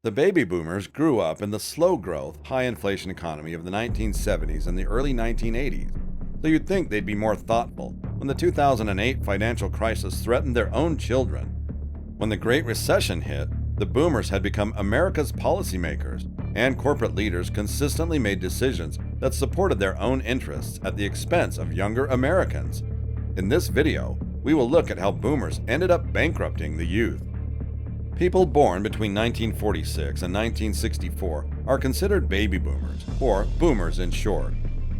The baby boomers grew up in the slow growth, high inflation economy of the 1970s and the early 1980s, so you'd think they'd be more thoughtful when the 2008 financial crisis threatened their own children. When the Great Recession hit, the boomers had become America's policymakers, and corporate leaders consistently made decisions that supported their own interests at the expense of younger Americans. In this video, we will look at how boomers ended up bankrupting the youth. People born between 1946 and 1964 are considered baby boomers, or boomers in short.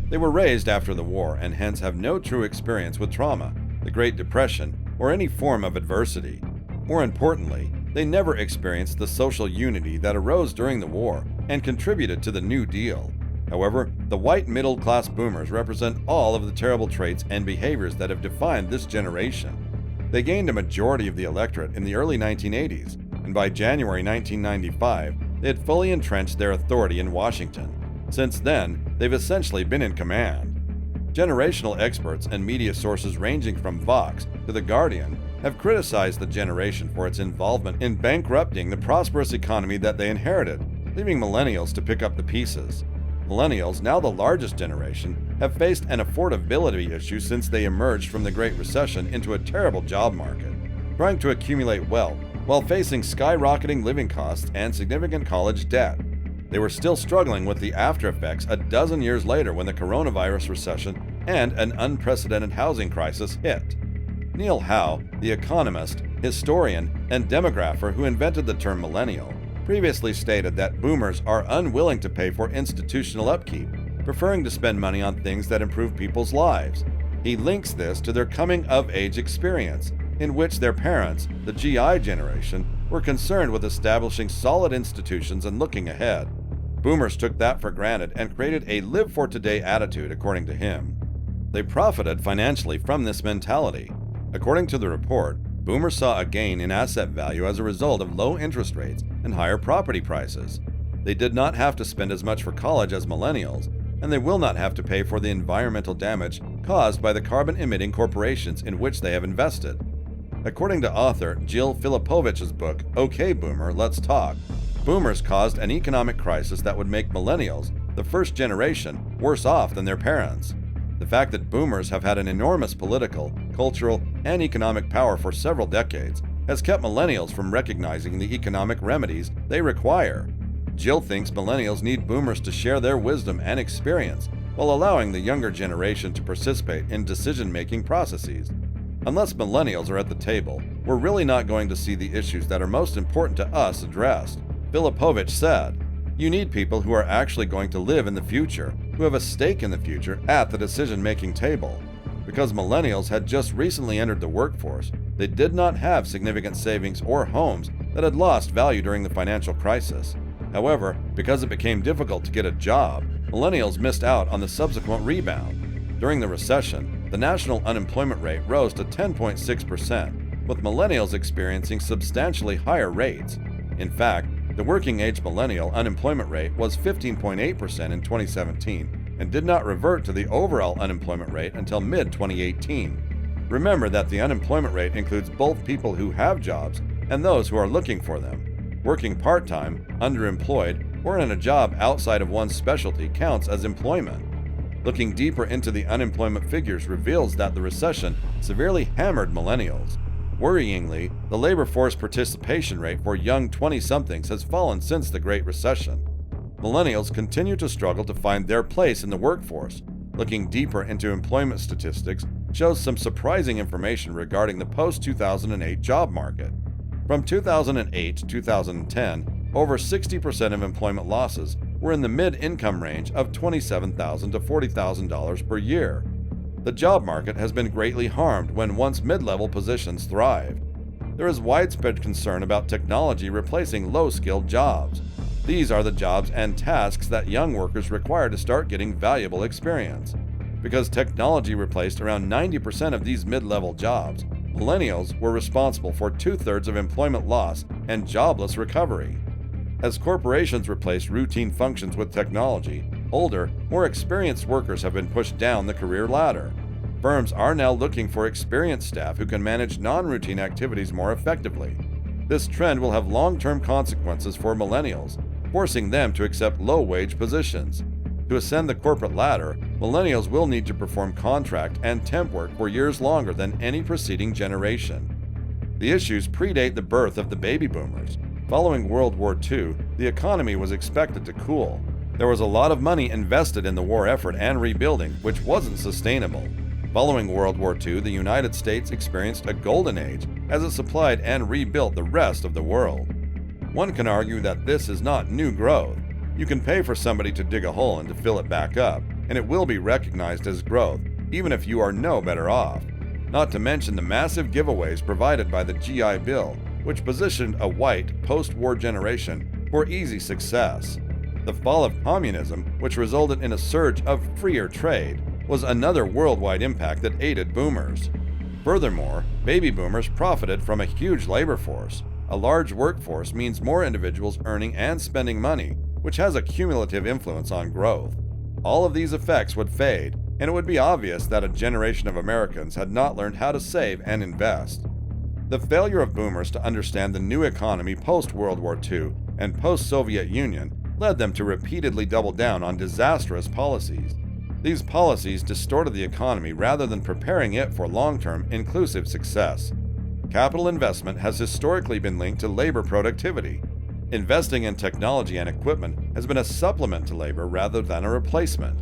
They were raised after the war and hence have no true experience with trauma, the Great Depression, or any form of adversity. More importantly, they never experienced the social unity that arose during the war and contributed to the New Deal. However, the white middle-class boomers represent all of the terrible traits and behaviors that have defined this generation. They gained a majority of the electorate in the early 1980s, and by January 1995, they had fully entrenched their authority in Washington. Since then, they've essentially been in command. Generational experts and media sources ranging from Vox to The Guardian have criticized the generation for its involvement in bankrupting the prosperous economy that they inherited, leaving millennials to pick up the pieces. Millennials, now the largest generation, have faced an affordability issue since they emerged from the Great Recession into a terrible job market, trying to accumulate wealth while facing skyrocketing living costs and significant college debt. They were still struggling with the after effects a dozen years later when the coronavirus recession and an unprecedented housing crisis hit. Neil Howe, the economist, historian, and demographer who invented the term millennial, previously stated that boomers are unwilling to pay for institutional upkeep, preferring to spend money on things that improve people's lives. He links this to their coming-of-age experience, in which their parents, the GI generation, were concerned with establishing solid institutions and looking ahead. Boomers took that for granted and created a live-for-today attitude, according to him. They profited financially from this mentality. According to the report, boomers saw a gain in asset value as a result of low interest rates and higher property prices. They did not have to spend as much for college as millennials, and they will not have to pay for the environmental damage caused by the carbon-emitting corporations in which they have invested. According to author Jill Filipovich's book, OK Boomer, Let's Talk, boomers caused an economic crisis that would make millennials, the first generation, worse off than their parents. The fact that boomers have had an enormous political, cultural, and economic power for several decades has kept millennials from recognizing the economic remedies they require. Jill thinks millennials need boomers to share their wisdom and experience while allowing the younger generation to participate in decision-making processes. Unless millennials are at the table, we're really not going to see the issues that are most important to us addressed. Filipovich said, "You need people who are actually going to live in the future, who have a stake in the future at the decision-making table." Because millennials had just recently entered the workforce, they did not have significant savings or homes that had lost value during the financial crisis. However, because it became difficult to get a job, millennials missed out on the subsequent rebound. During the recession, the national unemployment rate rose to 10.6%, with millennials experiencing substantially higher rates. In fact, the working-age millennial unemployment rate was 15.8% in 2017 and did not revert to the overall unemployment rate until mid-2018. Remember that the unemployment rate includes both people who have jobs and those who are looking for them. Working part-time, underemployed, or in a job outside of one's specialty counts as employment. Looking deeper into the unemployment figures reveals that the recession severely hammered millennials. Worryingly, the labor force participation rate for young 20-somethings has fallen since the Great Recession. Millennials continue to struggle to find their place in the workforce. Looking deeper into employment statistics shows some surprising information regarding the post-2008 job market. From 2008 to 2010, over 60% of employment losses were in the mid-income range of $27,000 to $40,000 per year. The job market has been greatly harmed when once mid-level positions thrived. There is widespread concern about technology replacing low-skilled jobs. These are the jobs and tasks that young workers require to start getting valuable experience. Because technology replaced around 90% of these mid-level jobs, millennials were responsible for 2/3 of employment loss and jobless recovery. As corporations replace routine functions with technology, older, more experienced workers have been pushed down the career ladder. Firms are now looking for experienced staff who can manage non-routine activities more effectively. This trend will have long-term consequences for millennials, forcing them to accept low-wage positions. To ascend the corporate ladder, millennials will need to perform contract and temp work for years longer than any preceding generation. The issues predate the birth of the baby boomers. Following World War II, the economy was expected to cool. There was a lot of money invested in the war effort and rebuilding, which wasn't sustainable. Following World War II, the United States experienced a golden age as it supplied and rebuilt the rest of the world. One can argue that this is not new growth. You can pay for somebody to dig a hole and to fill it back up, and it will be recognized as growth, even if you are no better off. Not to mention the massive giveaways provided by the GI Bill, which positioned a white, post-war generation for easy success. The fall of communism, which resulted in a surge of freer trade, was another worldwide impact that aided boomers. Furthermore, baby boomers profited from a huge labor force. A large workforce means more individuals earning and spending money, which has a cumulative influence on growth. All of these effects would fade, and it would be obvious that a generation of Americans had not learned how to save and invest. The failure of boomers to understand the new economy post-World War II and post-Soviet Union led them to repeatedly double down on disastrous policies. These policies distorted the economy rather than preparing it for long-term, inclusive success. Capital investment has historically been linked to labor productivity. Investing in technology and equipment has been a supplement to labor rather than a replacement.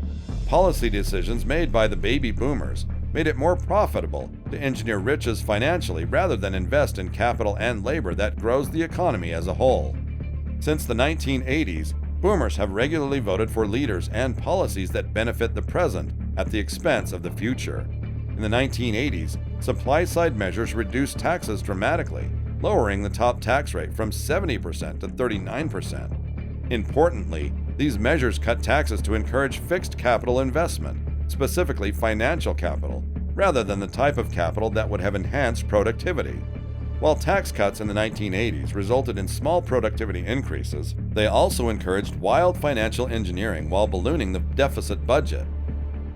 Policy decisions made by the baby boomers made it more profitable to engineer riches financially rather than invest in capital and labor that grows the economy as a whole. Since the 1980s, boomers have regularly voted for leaders and policies that benefit the present at the expense of the future. In the 1980s, supply-side measures reduced taxes dramatically, lowering the top tax rate from 70% to 39%. Importantly, these measures cut taxes to encourage fixed capital investment, specifically financial capital, rather than the type of capital that would have enhanced productivity. While tax cuts in the 1980s resulted in small productivity increases, they also encouraged wild financial engineering while ballooning the deficit budget.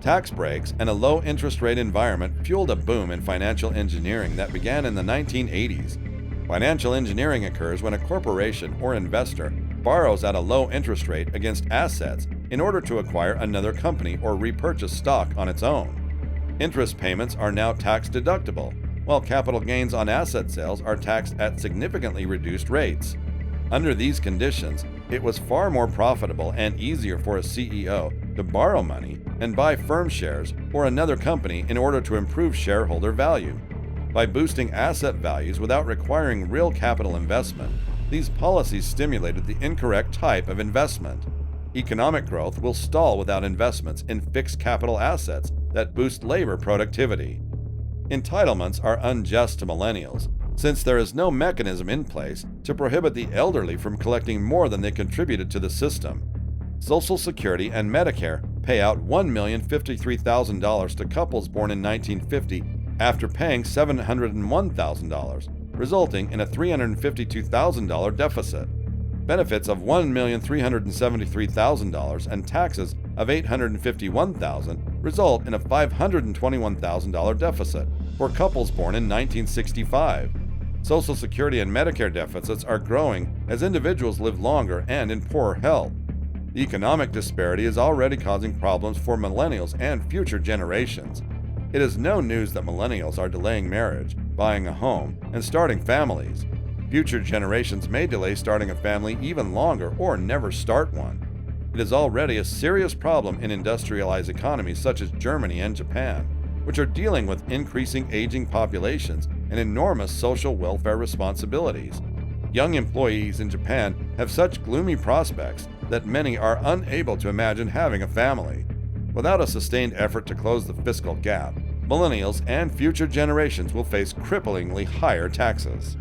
Tax breaks and a low interest rate environment fueled a boom in financial engineering that began in the 1980s. Financial engineering occurs when a corporation or investor borrows at a low interest rate against assets in order to acquire another company or repurchase stock on its own. Interest payments are now tax deductible, while capital gains on asset sales are taxed at significantly reduced rates. Under these conditions, it was far more profitable and easier for a CEO to borrow money and buy firm shares or another company in order to improve shareholder value. By boosting asset values without requiring real capital investment, these policies stimulated the incorrect type of investment. Economic growth will stall without investments in fixed capital assets that boost labor productivity. Entitlements are unjust to millennials, since there is no mechanism in place to prohibit the elderly from collecting more than they contributed to the system. Social Security and Medicare pay out $1,053,000 to couples born in 1950 after paying $701,000, resulting in a $352,000 deficit. Benefits of $1,373,000 and taxes of $851,000 result in a $521,000 deficit for couples born in 1965. Social Security and Medicare deficits are growing as individuals live longer and in poorer health. The economic disparity is already causing problems for millennials and future generations. It is no news that millennials are delaying marriage, buying a home, and starting families. Future generations may delay starting a family even longer or never start one. It is already a serious problem in industrialized economies such as Germany and Japan, which are dealing with increasing aging populations and enormous social welfare responsibilities. Young employees in Japan have such gloomy prospects that many are unable to imagine having a family. Without a sustained effort to close the fiscal gap, millennials and future generations will face cripplingly higher taxes.